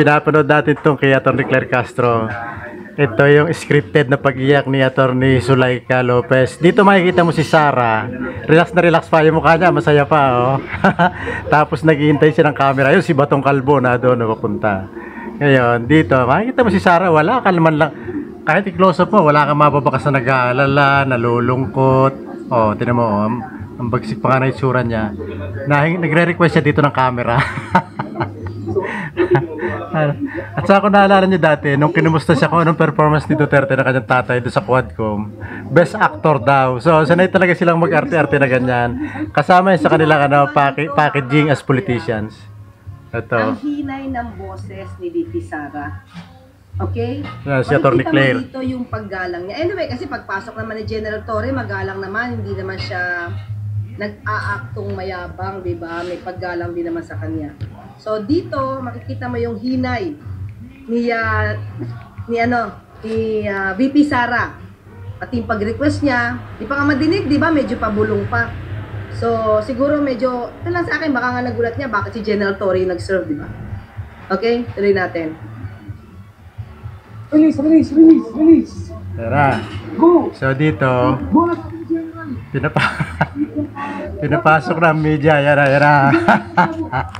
Pinapanood natin itong kay Atty. Claire Castro. Ito yung scripted na pag-iyak ni Atty. Zuleika Lopez. Dito makikita mo si Sara. Relax na relax pa yung mukha niya. Masaya pa, oh. Tapos naghihintay siya ng camera. Yun si Batong Kalbo na doon napapunta. Ngayon, dito, makikita mo si Sara. Wala ka naman lang. Kahit i-close up mo, wala kang mababakas na nag-aalala, nalulungkot. Oh, tinan mo, oh. Ang bagsik pa nga na itsura niya. Nagre-request siya dito ng camera. At sa ako naalala niyo dati, nung kinumusta siya kung anong performance ni Duterte na kanyang tatay doon sa Quadcom, best actor daw. So, sanay talaga silang mag-arte-arte na ganyan. Kasama yun sa kanilang packaging as politicians. Ito. Ang hinay ng boses ni VP Sara. Okay? Yeah, si Atty. Claire. Dito yung paggalang niya. Anyway, kasi pagpasok naman ni General Torre, magalang naman. Hindi naman siya nag-aaktong mayabang, di ba? May paggalang din naman sa kanya. So dito makikita mo yung hinay ni VP Sara. Pati yung pag-request niya, di pa nga madinig, di ba? Medyo pabulong pa. So siguro medyo, ito lang sa akin, baka nga nagulat niya bakit si General Torre nag-serve, di ba? Okay, tuloy natin. Release. Tara. Go. So dito, Go na kami, General. pinapasok na ang media. Yan na.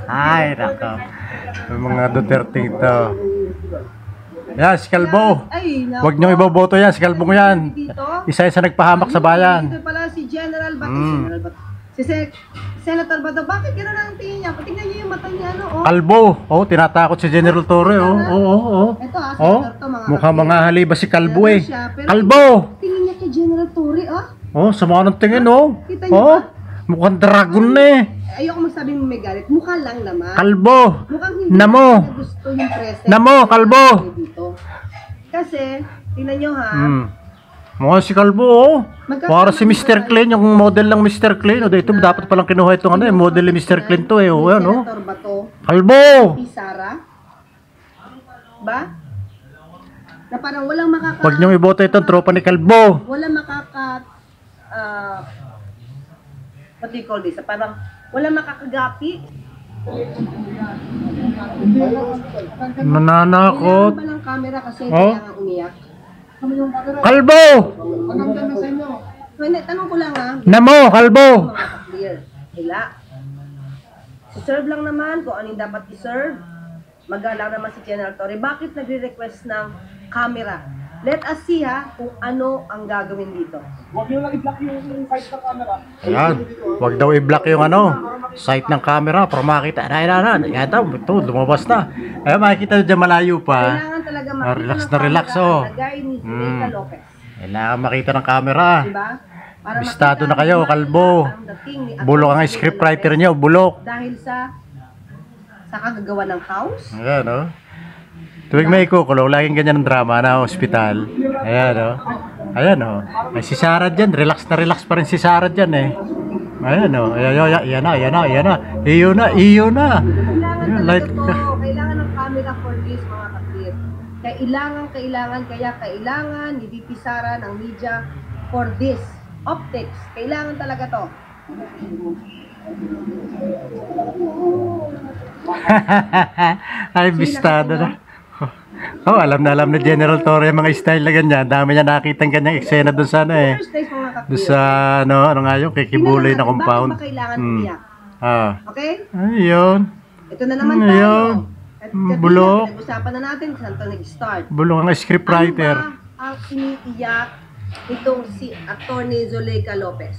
Ay, nako. Yung mga Duterte ito. Yan, si Kalbo. Ay, naku. Huwag niyong iboboto yan, si Kalbo mo yan. Dito. Isa nagpahamak sa bayan. Dito pala si General Bato. Senator Bato, bakit gano'n ang tingin niya? Patingnan niyo yung mata niya, ano? Oh. Kalbo. Oh, tinatakot si General Torre. Oh. Ito Oh, Senator to, mga mukhang mga haliba si Kalbo eh. Siya, pero Kalbo! tingin niya kay General Torre, oh. Oh, sama ng tingin, oh. Kita niyo Oh, ba? mukhang dragon na eh. Ayoko magsabing may galit. Mukha lang naman. Kalbo! Mukhang hindi Namo! niya gusto yung present. Namo, Kalbo! Dito. Kasi, tingnan niyo ha. Mukhang si Kalbo, oh. Para si Mr. Clean, yung model ng Mr. Clean. O, dito dapat palang kinuha itong ano eh. Model ni Mr. Clean to eh. Oh, yan, oh. Senator Bato, Kalbo! si Sara. Ba? Na parang walang makaka... Huwag niyong iboto itong tropa ni Kalbo. Walang what do you call this? Parang walang makakagapi. Nananakot. Kailangan ba ng camera kasi Oh? kailangan umiyak? Kalbo! Hindi, tanong ko lang ha. Namo, Kalbo! Clear. Hila. I-serve lang naman kung anong dapat i-serve. Magalang naman si General Torre. Bakit nagre-request ng camera? Let us see ha kung ano ang gagawin dito. Huwag niyo lang i-block yung side ng camera. Ayan. Huwag daw i-block yung ano, sight ng camera para makita. Yan daw, ito, lumabas na. Ayan, makikita nyo dyan malayo pa. Kailangan talaga makita Relax ng na relax, camera oh. ang lagay ni Zuleika Lopez. Kailangan makita ng camera. Diba? Para Bistado makita na kayo, naman Kalbo. ang dating ni Bulok ang Atty. scriptwriter Lopez nyo, bulok. dahil sa kagagawa ng house. Ayan, oh. Tuwing may ikukulong, laging ganyan ang drama na hospital. Ayan, oh. Ayan, oh. Ay, si Sara dyan, relax na relax pa rin si Sara dyan, eh. Ayan, oh. Ayan na. Iyo na. Kailangan Ayan, talaga light to. Kailangan ng camera for this, mga kapit. Kailangan ni VP Sara ng media for this. Optics. Kailangan talaga to. Ay, bistado na. Oh, alam na General Torre yung mga style na ganyan. Dami niya nakitang ganyang eksena doon sa ano eh. First days, mga kapit. Doon sa ano nga yung kikibuloy na compound. Bakit ba kailangan umiyak? Okay? Ayun. Ito na naman Ayun. tayo. Bulok. Pinag-usapan na natin kung saan ito nag-start. Bulong ang scriptwriter. Ano ba ang iniiyak itong si Atty. Zuleika Lopez?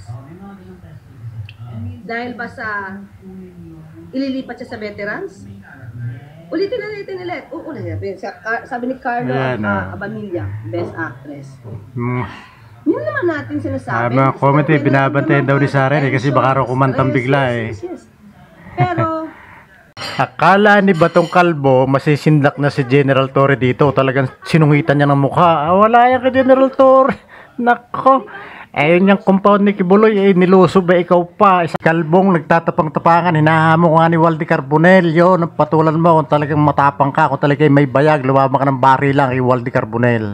Dahil ba sa ililipat siya sa veterans? Ulitin ulit. Sabi ni Carlo Ayan, Abamilla, Best Actress. Mm. Yun naman natin sinasabi. Mga comment eh, binabantayan daw ni Sara eh, kasi baka raw kumantang bigla eh. Yes. Pero, Akala ni Batong Kalbo, masisindak na si General Torre dito. Talagang sinungitan niya ng mukha. Wala yan kay General Torre. Nako. Ayun yung compound ni Kibuloy, nilusob ba ikaw pa? Isa Kalbong nagtatapang-tapangan, hinahamon ko nga ni Waldy Carbonell. Yun, patulan mo kung talagang matapang ka, kung talagang may bayag, lumabang ka ng bari lang kay Waldy Carbonell.